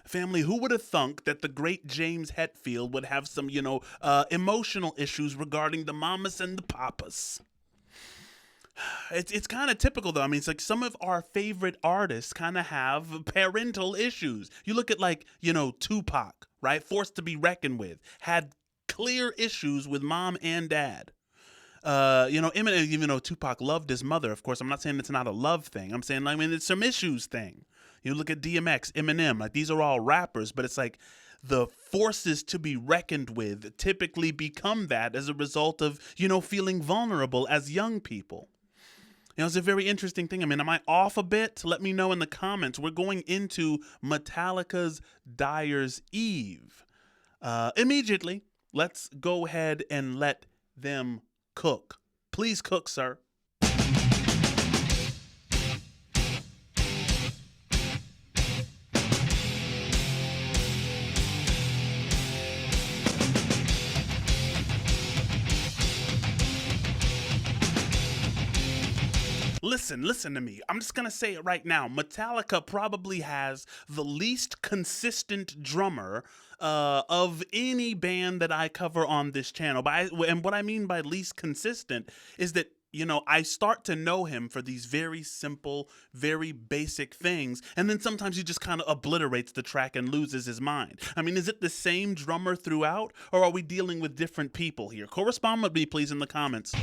Family, who would have thunk that the great James Hetfield would have some, emotional issues regarding the mamas and the papas? It's kind of typical though. I mean, it's like some of our favorite artists kind of have parental issues. You look at Tupac, right? Forced to be reckoned with, had clear issues with mom and dad. Eminem, even though Tupac loved his mother, of course, I'm not saying it's not a love thing. I'm saying, it's some issues thing. You look at DMX, Eminem, like these are all rappers, but it's like the forces to be reckoned with typically become that as a result of, feeling vulnerable as young people. It's a very interesting thing. I mean, am I off a bit? Let me know in the comments. We're going into Metallica's Dyer's Eve. Immediately, let's go ahead and let them cook. Please cook, sir. Listen to me. I'm just going to say it right now. Metallica probably has the least consistent drummer of any band that I cover on this channel. And what I mean by least consistent is that, I start to know him for these very simple, very basic things. And then sometimes he just kind of obliterates the track and loses his mind. I mean, is it the same drummer throughout? Or are we dealing with different people here? Correspond with me, please, in the comments.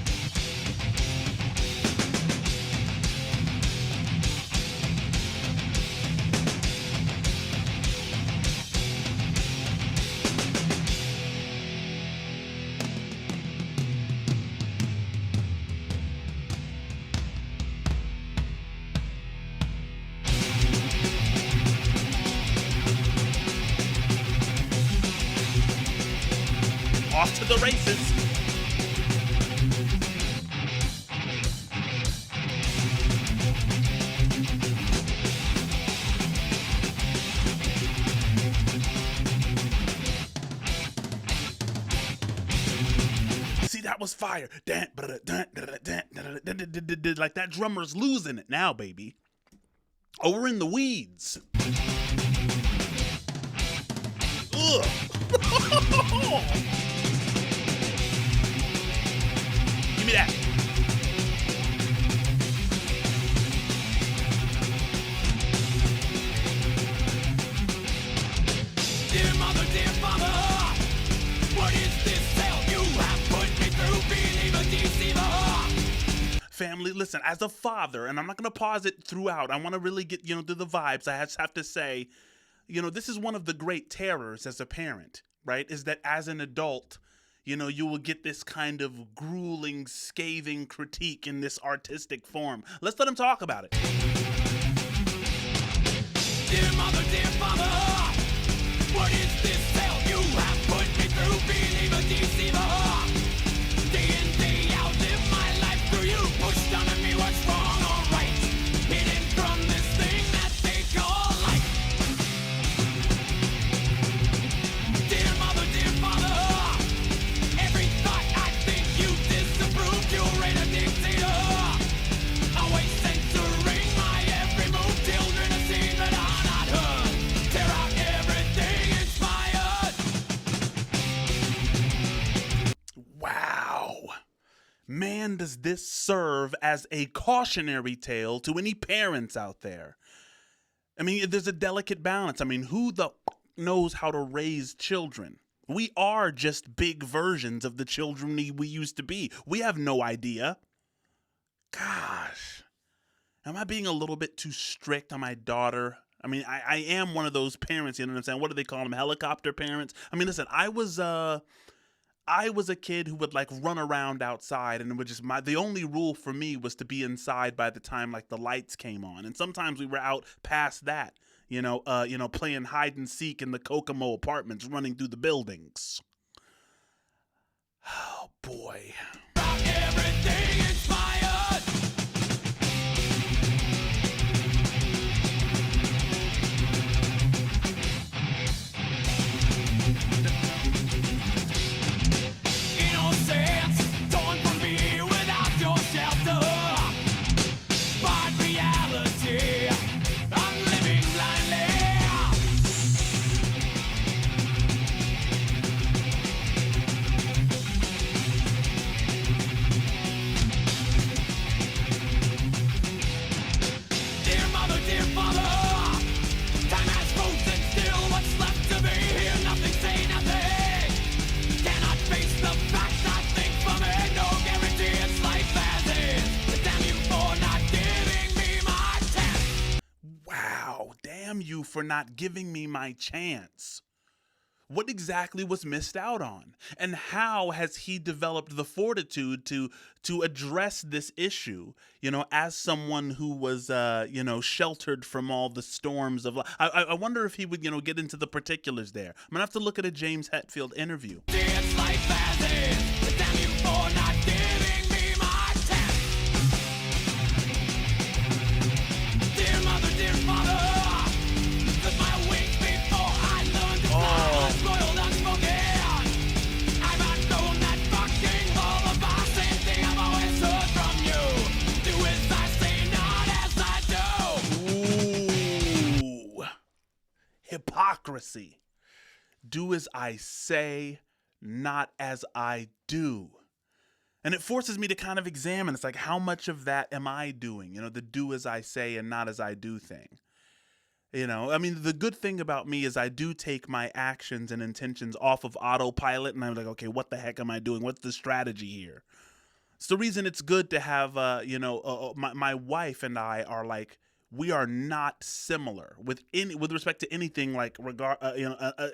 Off to the races. See, that was fire. Like that drummer's losing it now, baby. Oh, we're in the weeds. Ugh. Give me that. Dear mother, dear father, what is this hell you have put me through? Believer, deceiver. Family, listen, as a father, and I'm not going to pause it throughout. I want to really get, to the vibes. I just have to say, this is one of the great terrors as a parent, right? Is that as an adult, you will get this kind of grueling, scathing critique in this artistic form. Let's let him talk about it. Dear mother, dear father, what is this hell you have put me through? Believer, deceiver. Day in, day out, live my life through you. Pushed on me what's wrong or right. Hidden from this thing that they call life. Dear mother, dear father, every thought I think you disapprove. Curator, dictator, always censoring my every move. Children are seen but are not heard. Tear out everything inspired. Wow. Man, does this serve as a cautionary tale to any parents out there. I mean, there's a delicate balance. I mean, who the knows how to raise children? We are just big versions of the children we used to be. We have no idea. Gosh. Am I being a little bit too strict on my daughter? I mean, I am one of those parents, you know what I'm saying? What do they call them? Helicopter parents? I mean, listen, I was a kid who would like run around outside, and it would just the only rule for me was to be inside by the time like the lights came on. And sometimes we were out past that, playing hide and seek in the Kokomo apartments, running through the buildings. Oh boy. Everything inspired. Innocence torn from me without your shelter. But reality, I'm living blindly. for not giving me my chance? What exactly was missed out on? And how has he developed the fortitude to address this issue, as someone who was, sheltered from all the storms of life? I wonder if he would, get into the particulars there. I'm going to have to look at a James Hetfield interview. It's life as is. Damn you for not giving me my chance. Dear mother, dear father, took my wings before I learned to fly. Unspoiled, unspoken. I've outgrown that fucking lullaby. Same thing I've always heard from you. Do as I say, not as I do. Ooh. Hypocrisy. Do as I say, not as I do. And it forces me to kind of examine. It's like, how much of that am I doing? The do as I say and not as I do thing. The good thing about me is I do take my actions and intentions off of autopilot, and I'm like, okay, what the heck am I doing? What's the strategy here? It's the reason it's good to have, my wife and I are like, we are not similar with respect to anything, like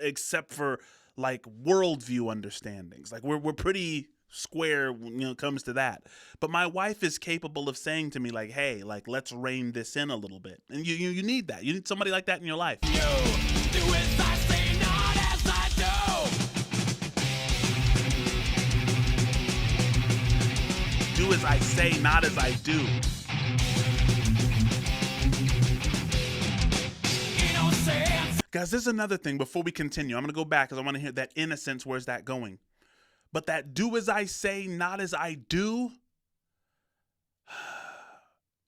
except for like worldview understandings. Like we're pretty square when it comes to that. But my wife is capable of saying to me like, hey, like let's rein this in a little bit. And you need that. You need somebody like that in your life. You do as I say, not as I do. Do as I say, not as I do. Innocence. Guys, there's another thing before we continue. I'm going to go back because I want to hear that innocence. Where's that going? But that do as I say, not as I do.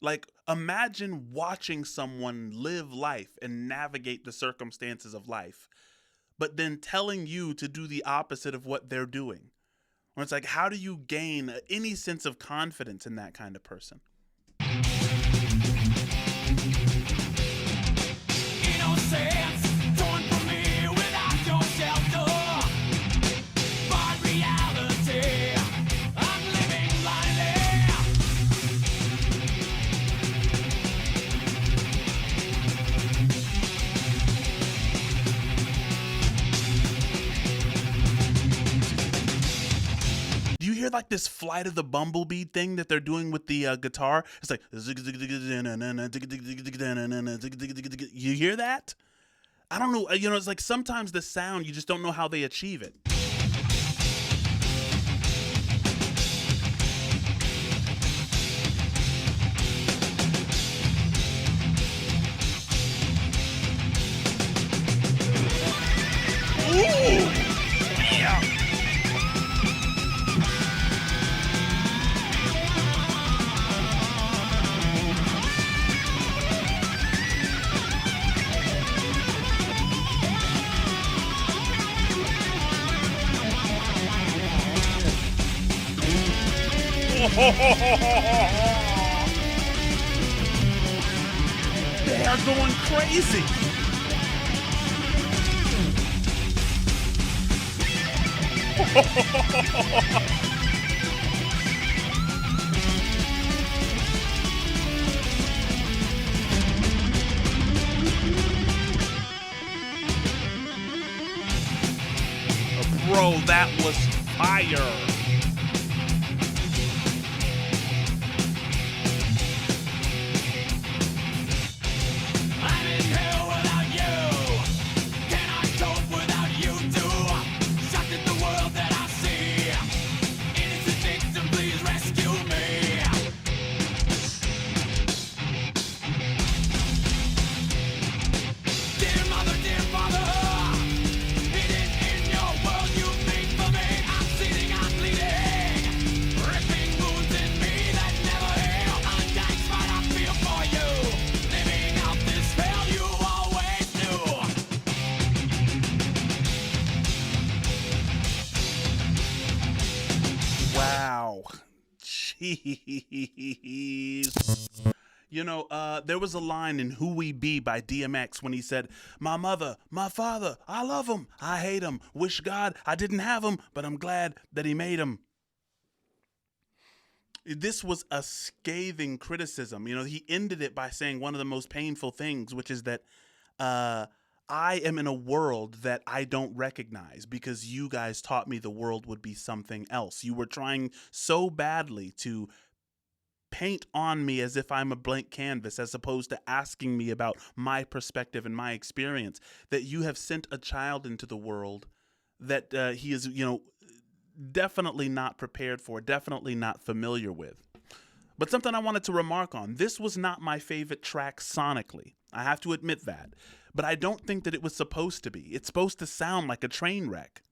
Like, imagine watching someone live life and navigate the circumstances of life, but then telling you to do the opposite of what they're doing. Or it's like, how do you gain any sense of confidence in that kind of person? Innocence, torn from me without your shelter. But reality, I'm living blindly. Do you hear like this Flight of the Bumblebee thing that they're doing with the guitar? It's like, you hear that? I don't know. It's like sometimes the sound, you just don't know how they achieve it. Ooh! Yeah! They are going crazy. Bro, that was fire. I'm in hell without you. Can I cope without you too? Shocked at the world that I see. Innocent victim, please rescue me. Dear mother, dear father, hidden in your world you made for me. I'm seething, I'm bleeding. Ripping wounds in me that never heal. Undying spite I feel for you. Living out this hell you always knew. Wow. Jeez. There was a line in Who We Be by DMX when he said, my mother, my father, I love him, I hate him, wish God I didn't have him, but I'm glad that he made him. This was a scathing criticism. He ended it by saying one of the most painful things, which is that I am in a world that I don't recognize because you guys taught me the world would be something else. You were trying so badly to paint on me as if I'm a blank canvas, as opposed to asking me about my perspective and my experience, that you have sent a child into the world that he is, definitely not prepared for, definitely not familiar with. But something I wanted to remark on, this was not my favorite track sonically. I have to admit that. But I don't think that it was supposed to be. It's supposed to sound like a train wreck,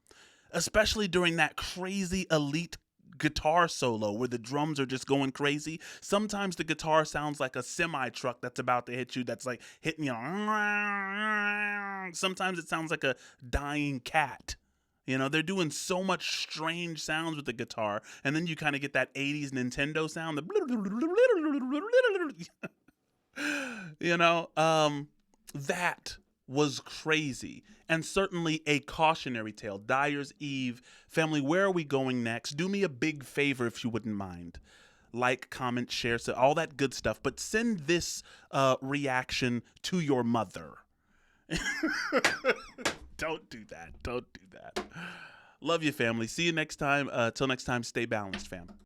especially during that crazy elite guitar solo where the drums are just going crazy. Sometimes the guitar sounds like a semi truck that's about to hit you, that's like hitting you. Sometimes it sounds like a dying cat. They're doing so much strange sounds with the guitar, and then you kind of get that 80s Nintendo sound. That was crazy, and certainly a cautionary tale. Dyer's Eve. Family, where are we going next? Do me a big favor if you wouldn't mind. Like, comment, share, so all that good stuff, but send this reaction to your mother. Don't do that. Don't do that. Love you, family. See you next time. Till next time, stay balanced, fam.